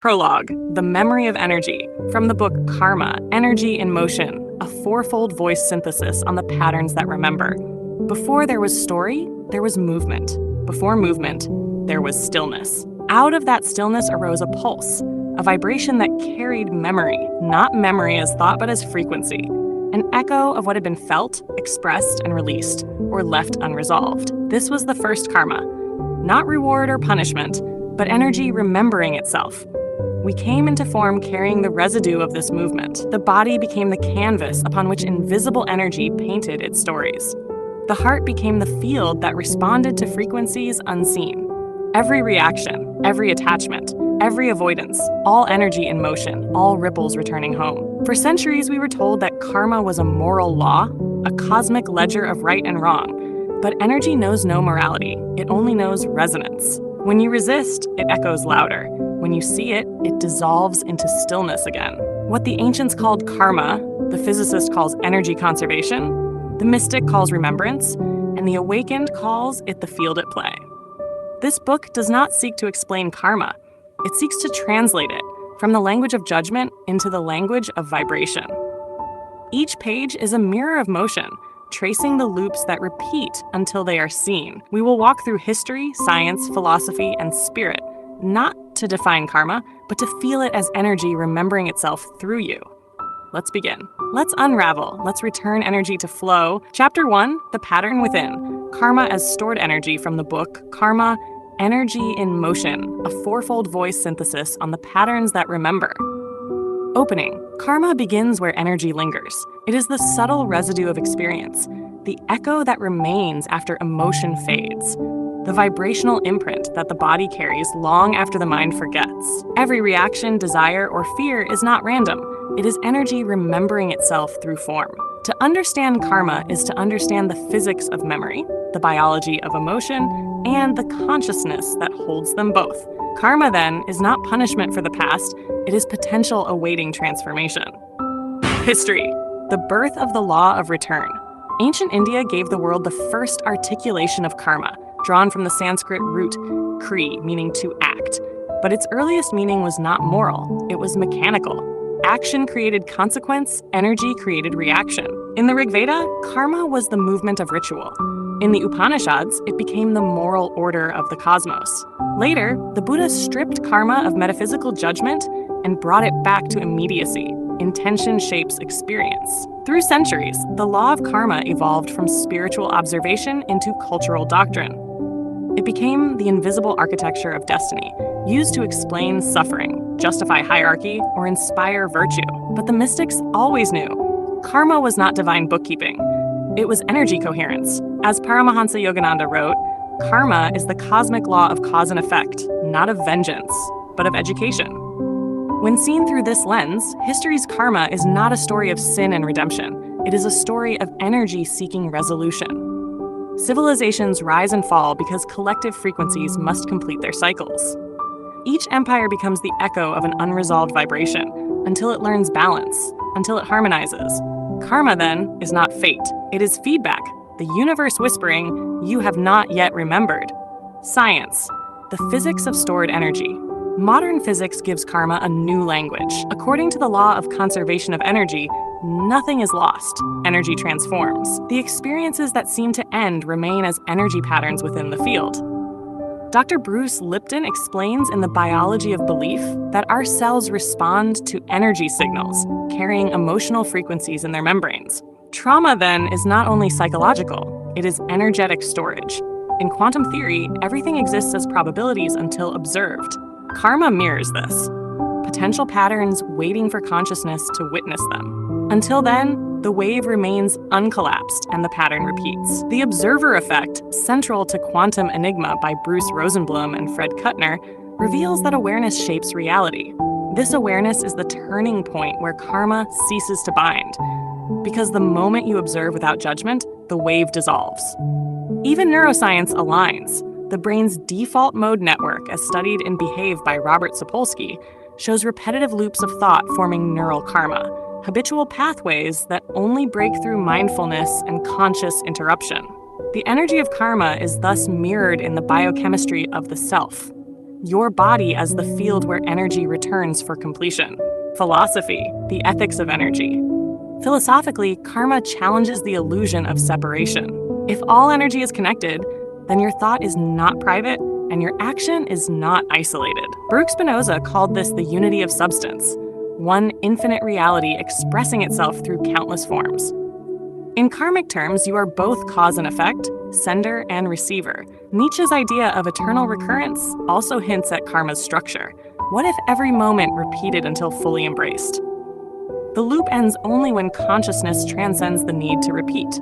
Prologue, The Memory of Energy, from the book Karma, Energy in Motion, a fourfold voice synthesis on the patterns that remember. Before there was story, there was movement. Before movement, there was stillness. Out of that stillness arose a pulse, a vibration that carried memory, not memory as thought but as frequency, an echo of what had been felt, expressed, and released, or left unresolved. This was the first karma, not reward or punishment, but energy remembering itself. We came into form carrying the residue of this movement. The body became the canvas upon which invisible energy painted its stories. The heart became the field that responded to frequencies unseen. Every reaction, every attachment, every avoidance, all energy in motion, all ripples returning home. For centuries, we were told that karma was a moral law, a cosmic ledger of right and wrong. But energy knows no morality. It only knows resonance. When you resist, it echoes louder. When you see it, it dissolves into stillness again. What the ancients called karma, the physicist calls energy conservation, the mystic calls remembrance, and the awakened calls it the field at play. This book does not seek to explain karma. It seeks to translate it from the language of judgment into the language of vibration. Each page is a mirror of motion, tracing the loops that repeat until they are seen. We will walk through history, science, philosophy, and spirit, not to define karma, but to feel it as energy remembering itself through you. Let's begin. Let's unravel. Let's return energy to flow. Chapter 1, The Pattern Within. Karma as stored energy, from the book Karma, Energy in Motion, a fourfold voice synthesis on the patterns that remember. Opening. Karma begins where energy lingers. It is the subtle residue of experience, the echo that remains after emotion fades, the vibrational imprint that the body carries long after the mind forgets. Every reaction, desire, or fear is not random. It is energy remembering itself through form. To understand karma is to understand the physics of memory, the biology of emotion, and the consciousness that holds them both. Karma, then, is not punishment for the past, it is potential awaiting transformation. History. The birth of the law of return. Ancient India gave the world the first articulation of karma, drawn from the Sanskrit root kri, meaning to act. But its earliest meaning was not moral, it was mechanical. Action created consequence, energy created reaction. In the Rig Veda, karma was the movement of ritual. In the Upanishads, it became the moral order of the cosmos. Later, the Buddha stripped karma of metaphysical judgment and brought it back to immediacy. Intention shapes experience. Through centuries, the law of karma evolved from spiritual observation into cultural doctrine. It became the invisible architecture of destiny, used to explain suffering, justify hierarchy, or inspire virtue. But the mystics always knew karma was not divine bookkeeping. It was energy coherence. As Paramahansa Yogananda wrote, karma is the cosmic law of cause and effect, not of vengeance, but of education. When seen through this lens, history's karma is not a story of sin and redemption. It is a story of energy seeking resolution. Civilizations rise and fall because collective frequencies must complete their cycles. Each empire becomes the echo of an unresolved vibration until it learns balance, until it harmonizes. Karma, then, is not fate. It is feedback, the universe whispering, "You have not yet remembered." Science, the physics of stored energy. Modern physics gives karma a new language. According to the law of conservation of energy, nothing is lost. Energy transforms. The experiences that seem to end remain as energy patterns within the field. Dr. Bruce Lipton explains in The Biology of Belief that our cells respond to energy signals, carrying emotional frequencies in their membranes. Trauma, then, is not only psychological, it is energetic storage. In quantum theory, everything exists as probabilities until observed. Karma mirrors this. Potential patterns waiting for consciousness to witness them. Until then, the wave remains uncollapsed and the pattern repeats. The observer effect, central to Quantum Enigma by Bruce Rosenblum and Fred Kuttner, reveals that awareness shapes reality. This awareness is the turning point where karma ceases to bind. Because the moment you observe without judgment, the wave dissolves. Even neuroscience aligns. The brain's default mode network, as studied in Behave by Robert Sapolsky, shows repetitive loops of thought forming neural karma, habitual pathways that only break through mindfulness and conscious interruption. The energy of karma is thus mirrored in the biochemistry of the self. Your body as the field where energy returns for completion. Philosophy, the ethics of energy. Philosophically, karma challenges the illusion of separation. If all energy is connected, then your thought is not private and your action is not isolated. Baruch Spinoza called this the unity of substance, one infinite reality expressing itself through countless forms. In karmic terms, you are both cause and effect, sender and receiver. Nietzsche's idea of eternal recurrence also hints at karma's structure. What if every moment repeated until fully embraced? The loop ends only when consciousness transcends the need to repeat.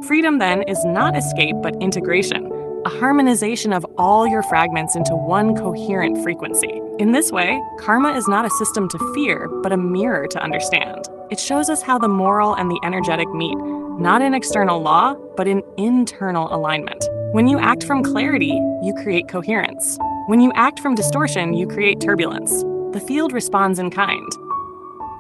Freedom, then, is not escape but integration, a harmonization of all your fragments into one coherent frequency. In this way, karma is not a system to fear, but a mirror to understand. It shows us how the moral and the energetic meet, not in external law, but in internal alignment. When you act from clarity, you create coherence. When you act from distortion, you create turbulence. The field responds in kind.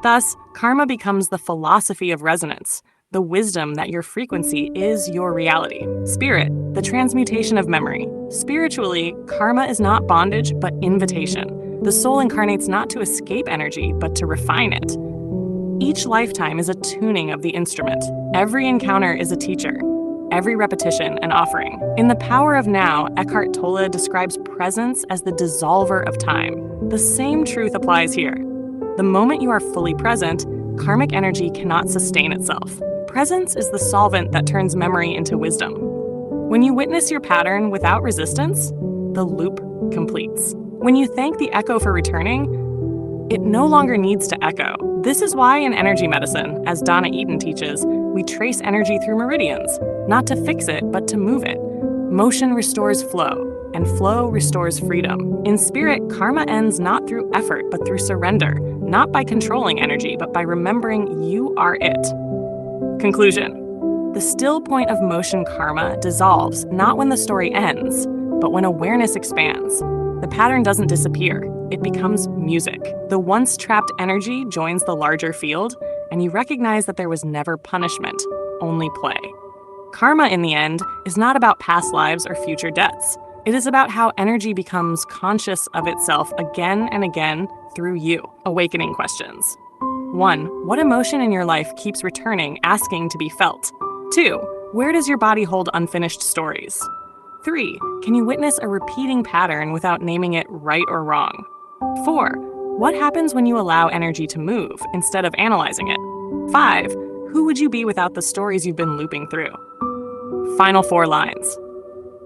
Thus, karma becomes the philosophy of resonance, the wisdom that your frequency is your reality. Spirit, the transmutation of memory. Spiritually, karma is not bondage, but invitation. The soul incarnates not to escape energy, but to refine it. Each lifetime is a tuning of the instrument. Every encounter is a teacher. Every repetition an offering. In The Power of Now, Eckhart Tolle describes presence as the dissolver of time. The same truth applies here. The moment you are fully present, karmic energy cannot sustain itself. Presence is the solvent that turns memory into wisdom. When you witness your pattern without resistance, the loop completes. When you thank the echo for returning, it no longer needs to echo. This is why in energy medicine, as Donna Eden teaches, we trace energy through meridians, not to fix it, but to move it. Motion restores flow, and flow restores freedom. In spirit, karma ends not through effort, but through surrender, not by controlling energy, but by remembering you are it. Conclusion. The still point of motion karma dissolves not when the story ends, but when awareness expands. The pattern doesn't disappear, it becomes music. The once trapped energy joins the larger field, and you recognize that there was never punishment, only play. Karma, in the end, is not about past lives or future debts. It is about how energy becomes conscious of itself again and again through you. Awakening questions. 1. What emotion in your life keeps returning, asking to be felt? 2. Where does your body hold unfinished stories? 3. Can you witness a repeating pattern without naming it right or wrong? 4. What happens when you allow energy to move instead of analyzing it? 5. Who would you be without the stories you've been looping through? Final 4 lines.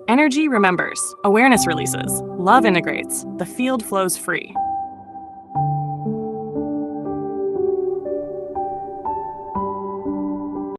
Energy remembers, awareness releases, love integrates, the field flows free.